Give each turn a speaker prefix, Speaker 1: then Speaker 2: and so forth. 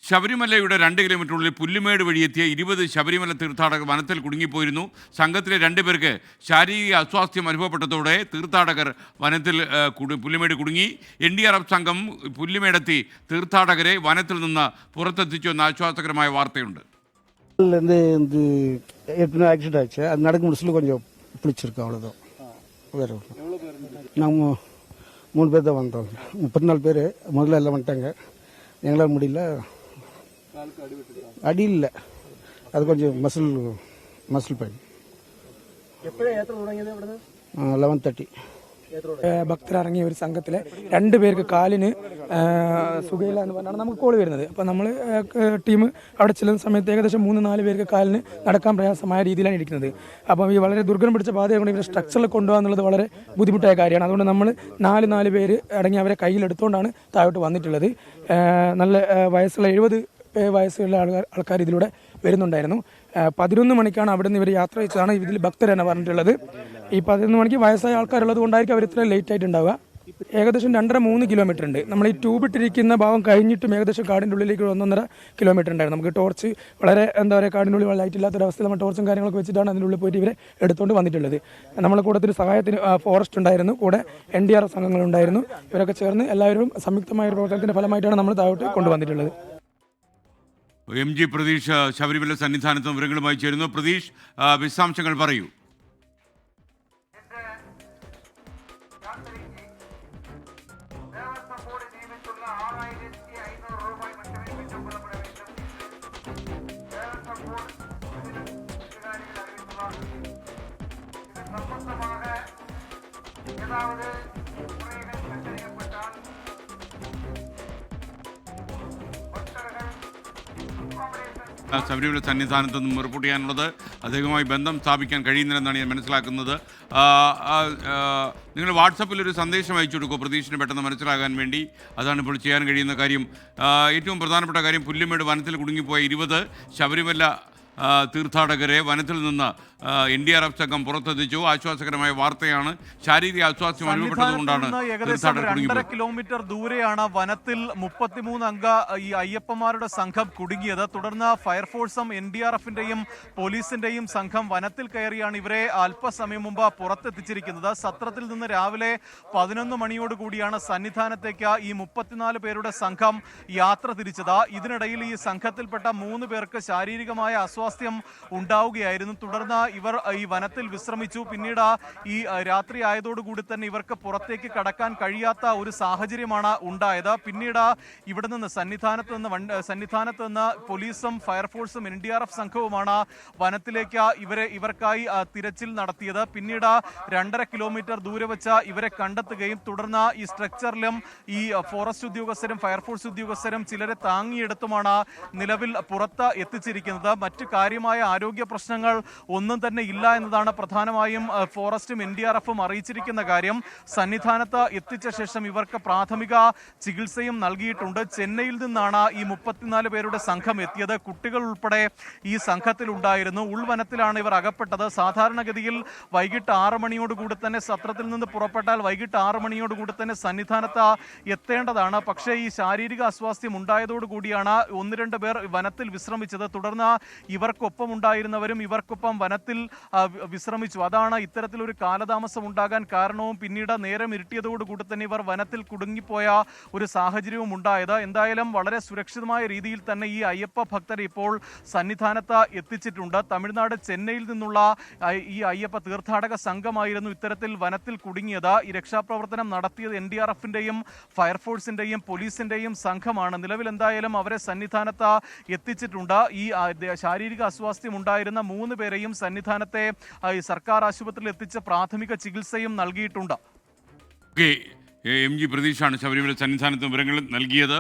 Speaker 1: ശബരിമലയുടെ 2 കിലോമീറ്ററുള്ളിൽ പുല്ലുമേട് വഴിയെത്തിയ 20 ശബരിമല തീർത്ഥാടകർ വനത്തിൽ കുടുങ്ങിപ്പോയിരുന്നു. സംഘത്തിലെ 2 പേർക്ക് ശാരീരിക അസ്വാസ്ഥ്യം അനുഭവപ്പെട്ടതോടെ തീർത്ഥാടകർ വനത്തിൽ പുല്ലുമേട് കുടുങ്ങി. NDRF സംഘം പുല്ലുമേടെത്തി തീർത്ഥാടകരെ വനത്തിൽ നിന്ന് പുറത്തെത്തിച്ചു എന്ന ആശ്വാസകരമായ വാർത്തയുണ്ട്.
Speaker 2: ஆக்சிடென்ட் ஆச்சு. அது நடக்க முடிச்சல கொஞ்சம் பிடிச்சிருக்கு, அவ்வளோதான். வேற நாங்கள் 3 பேர் தான் வந்தோம். 34 பேர் முதல்ல எல்லாம் வந்துட்டாங்க. எங்களால் முடியல. அடி இல்லை, அது கொஞ்சம் மசில் பெயின். 11:30.
Speaker 3: ഭക്തരിറങ്ങിയ ഒരു സംഘത്തിലെ 2 പേർക്ക് കാലിന് സുഖയില്ല എന്ന് പറഞ്ഞാണ് നമുക്ക് കോൾ വരുന്നത്. അപ്പോൾ നമ്മൾ ടീം അവിടെ ചെല്ലുന്ന സമയത്ത് ഏകദേശം 3-4 പേർക്ക് കാലിന് നടക്കാൻ പ്രയാസമായ രീതിയിലാണ് ഇരിക്കുന്നത്. അപ്പം ഈ വളരെ ദുർഗം പിടിച്ച പാതയായതുകൊണ്ട് ഇവരെ സ്ട്രക്ചറിൽ കൊണ്ടുപോകുക എന്നുള്ളത് വളരെ ബുദ്ധിമുട്ടായ കാര്യമാണ്. അതുകൊണ്ട് നമ്മൾ 4 പേര് അടങ്ങി അവരെ കയ്യിലെടുത്തുകൊണ്ടാണ് താഴോട്ട് വന്നിട്ടുള്ളത്. നല്ല വയസ്സുള്ള 70 വയസ്സുള്ള ആൾക്കാർ ഇതിലൂടെ വരുന്നുണ്ടായിരുന്നു. 11 മണിക്കാണ് അവിടെ നിന്ന് ഇവർ യാത്ര വെച്ചതാണ് ഇതിൽ ഭക്തരെന്നെ പറഞ്ഞിട്ടുള്ളത്. ഈ 11 മണിക്ക് വയസ്സായ ആൾക്കാരുള്ളത് കൊണ്ടായിരിക്കും അവർ ഇത്ര ലേറ്റ് ആയിട്ടുണ്ടാവുക. ഏകദേശം 2.5-3 കിലോമീറ്റർ ഉണ്ട്. നമ്മൾ ഈ ട്യൂബ് ഇട്ടിരിക്കുന്ന ഭാഗം കഴിഞ്ഞിട്ടും ഏകദേശം കാടിൻ്റെ ഉള്ളിലേക്ക് 1.5 കിലോമീറ്റർ ഉണ്ടായിരുന്നു. നമുക്ക് ടോർച്ച് വളരെ കാടിൻ്റെ ഉള്ളിൽ ലൈറ്റ് ഇല്ലാത്തൊരവസ്ഥയിൽ നമ്മൾ ടോർച്ചും കാര്യങ്ങളൊക്കെ വെച്ചിട്ടാണ് അതിൻ്റെ ഉള്ളിൽ പോയിട്ട് ഇവരെ എടുത്തുകൊണ്ട് വന്നിട്ടുള്ളത്. നമ്മളെ കൂട്ടത്തിൽ സഹായത്തിന് ഫോറസ്റ്റ് ഉണ്ടായിരുന്നു, കൂടെ NDRF സംഘങ്ങളുണ്ടായിരുന്നു. ഇവരൊക്കെ ചേർന്ന് എല്ലാവരും സംയുക്തമായ ഒരു പ്രവർത്തനത്തിൻ്റെ ഫലമായിട്ടാണ് നമ്മൾ താഴോട്ട് കൊണ്ടുവന്നിട്ടുള്ളത്.
Speaker 1: MG പ്രതീഷ് ശബരിമല സന്നിധാനത്ത് വിവരങ്ങളുമായി ചേരുന്നു. പ്രതീഷ്, വിശദാംശങ്ങൾ പറയൂ. ശബരിമല സന്നിധാനത്ത് നിന്നും റിപ്പോർട്ട് ചെയ്യാനുള്ളത് അദ്ദേഹവുമായി ബന്ധം സ്ഥാപിക്കാൻ കഴിയുന്നില്ലെന്നാണ് ഞാൻ മനസ്സിലാക്കുന്നത്. നിങ്ങൾ വാട്സപ്പിൽ ഒരു സന്ദേശം അയച്ചു കൊടുക്കുമോ പ്രതീക്ഷിന് പെട്ടെന്ന് മനസ്സിലാകാൻ വേണ്ടി? അതാണ് ഇപ്പോൾ ചെയ്യാൻ കഴിയുന്ന കാര്യം. ഏറ്റവും പ്രധാനപ്പെട്ട കാര്യം, പുല്ലുമേട് വനത്തിൽ കുടുങ്ങിപ്പോയ 20 ശബരിമല തീർത്ഥാടകരെ വനത്തിൽ നിന്ന് NDRF സംഘം പുറത്തെത്തിച്ചു. ആശ്വാസകരമായ വാർത്തയാണ്. ശാരീരിക അസ്വാസ്ഥ്യം അനുഭവപ്പെട്ടതുകൊണ്ടാണ്
Speaker 4: ഏകദേശം 2.5 കിലോമീറ്റർ ദൂരെയാണ് വനത്തിൽ 33 അംഗ ഈ അയ്യപ്പന്മാരുടെ സംഘം കുടുങ്ങിയത്. തുടർന്ന് ഫയർഫോഴ്സും NDRFിന്റെയും പോലീസിന്റെയും സംഘം വനത്തിൽ കയറിയാണ് ഇവരെ അല്പസമയം മുമ്പ് പുറത്തെത്തിച്ചിരിക്കുന്നത്. സത്രത്തിൽ നിന്ന് രാവിലെ 11 മണിയോടുകൂടിയാണ് സന്നിധാനത്തേക്ക് ഈ 34 പേരുടെ സംഘം യാത്ര തിരിച്ചത്. ഇതിനിടയിൽ ഈ സംഘത്തിൽപ്പെട്ട 3 പേർക്ക് ശാരീരികമായ അസ്വാസ്ഥ്യം ഉണ്ടാവുകയായിരുന്നു. തുടർന്ന് ഇവർ ഈ വനത്തിൽ വിശ്രമിച്ചു. പിന്നീട് ഈ രാത്രി ആയതോടുകൂടി തന്നെ ഇവർക്ക് പുറത്തേക്ക് കടക്കാൻ കഴിയാത്ത ഒരു സാഹചര്യമാണ് ഉണ്ടായത്. പിന്നീട് ഇവിടെ നിന്ന് സന്നിധാനത്ത് നിന്ന് പോലീസും ഫയർഫോഴ്സും NDRF സംഘവുമാണ് വനത്തിലേക്ക് ഇവർക്കായി തിരച്ചിൽ നടത്തിയത്. പിന്നീട് 2.5 കിലോമീറ്റർ ദൂരെ വെച്ച് ഇവരെ കണ്ടെത്തുകയും തുടർന്ന് ഈ സ്ട്രക്ചറിലും ഈ ഫോറസ്റ്റ് ഉദ്യോഗസ്ഥരും ഫയർഫോഴ്സ് ഉദ്യോഗസ്ഥരും ചിലരെ താങ്ങിയെടുത്തുമാണ് നിലവിൽ പുറത്ത് എത്തിച്ചിരിക്കുന്നത്. മറ്റ് കാര്യമായ ആരോഗ്യ പ്രശ്നങ്ങൾ ഒന്നും തന്നെ ഇല്ല എന്നതാണ് പ്രധാനമായും ഫോറസ്റ്റും NDRFും അറിയിച്ചിരിക്കുന്ന കാര്യം. സന്നിധാനത്ത് എത്തിച്ച ശേഷം ഇവർക്ക് പ്രാഥമിക ചികിത്സയും നൽകിയിട്ടുണ്ട്. ചെന്നൈയിൽ നിന്നാണ് ഈ 34 പേരുടെ സംഘം എത്തിയത്. കുട്ടികൾ ഉൾപ്പെടെ ഈ സംഘത്തിൽ ഉണ്ടായിരുന്നു. ഉൾവനത്തിലാണ് ഇവർ അകപ്പെട്ടത്. സാധാരണഗതിയിൽ വൈകിട്ട് 6 മണിയോടുകൂടി തന്നെ സത്രത്തിൽ നിന്ന് പുറപ്പെട്ടാൽ വൈകിട്ട് 6 മണിയോടുകൂടി തന്നെ സന്നിധാനത്ത് എത്തേണ്ടതാണ്. പക്ഷേ ഈ ശാരീരിക അസ്വാസ്ഥ്യം ഉണ്ടായതോടുകൂടിയാണ് 1-2 പേർ വനത്തിൽ വിശ്രമിച്ചത്. തുടർന്ന് ഇവർക്കൊപ്പം ഉണ്ടായിരുന്നവരും ഇവർക്കൊപ്പം വനത്തിൽ വിശ്രമിച്ചു. അതാണ് ഇത്തരത്തിലൊരു കാലതാമസം ഉണ്ടാകാൻ കാരണവും. പിന്നീട് നേരം ഇരുട്ടിയതോടുകൂടി തന്നെ ഇവർ വനത്തിൽ കുടുങ്ങിപ്പോയ ഒരു സാഹചര്യവും ഉണ്ടായത്. എന്തായാലും വളരെ സുരക്ഷിതമായ രീതിയിൽ തന്നെ ഈ അയ്യപ്പ ഭക്തരെ ഇപ്പോൾ സന്നിധാനത്ത് എത്തിച്ചിട്ടുണ്ട്. തമിഴ്നാട് ചെന്നൈയിൽ നിന്നുള്ള ഈ അയ്യപ്പ തീർത്ഥാടക സംഘമായിരുന്നു ഇത്തരത്തിൽ വനത്തിൽ കുടുങ്ങിയത്. ഈ രക്ഷാപ്രവർത്തനം നടത്തിയത് NDRFിന്റെയും ഫയർഫോഴ്സിന്റെയും പോലീസിന്റെയും സംഘമാണ്. നിലവിൽ എന്തായാലും അവരെ സന്നിധാനത്ത് എത്തിച്ചിട്ടുണ്ട്. ഈ ശാരീരിക അസ്വാസ്ഥ്യം ഉണ്ടായിരുന്ന 3 പേരെയും സന്നിധാനത്തെ സർക്കാർ ആശുപത്രിയിൽ എത്തിച്ച് പ്രാഥമിക ചികിത്സയും നൽകിയിട്ടുണ്ട്.
Speaker 1: MG പ്രതീഷാണ് ശബരിമല സന്നിധാനത്ത് വിവരങ്ങൾ നൽകിയത്.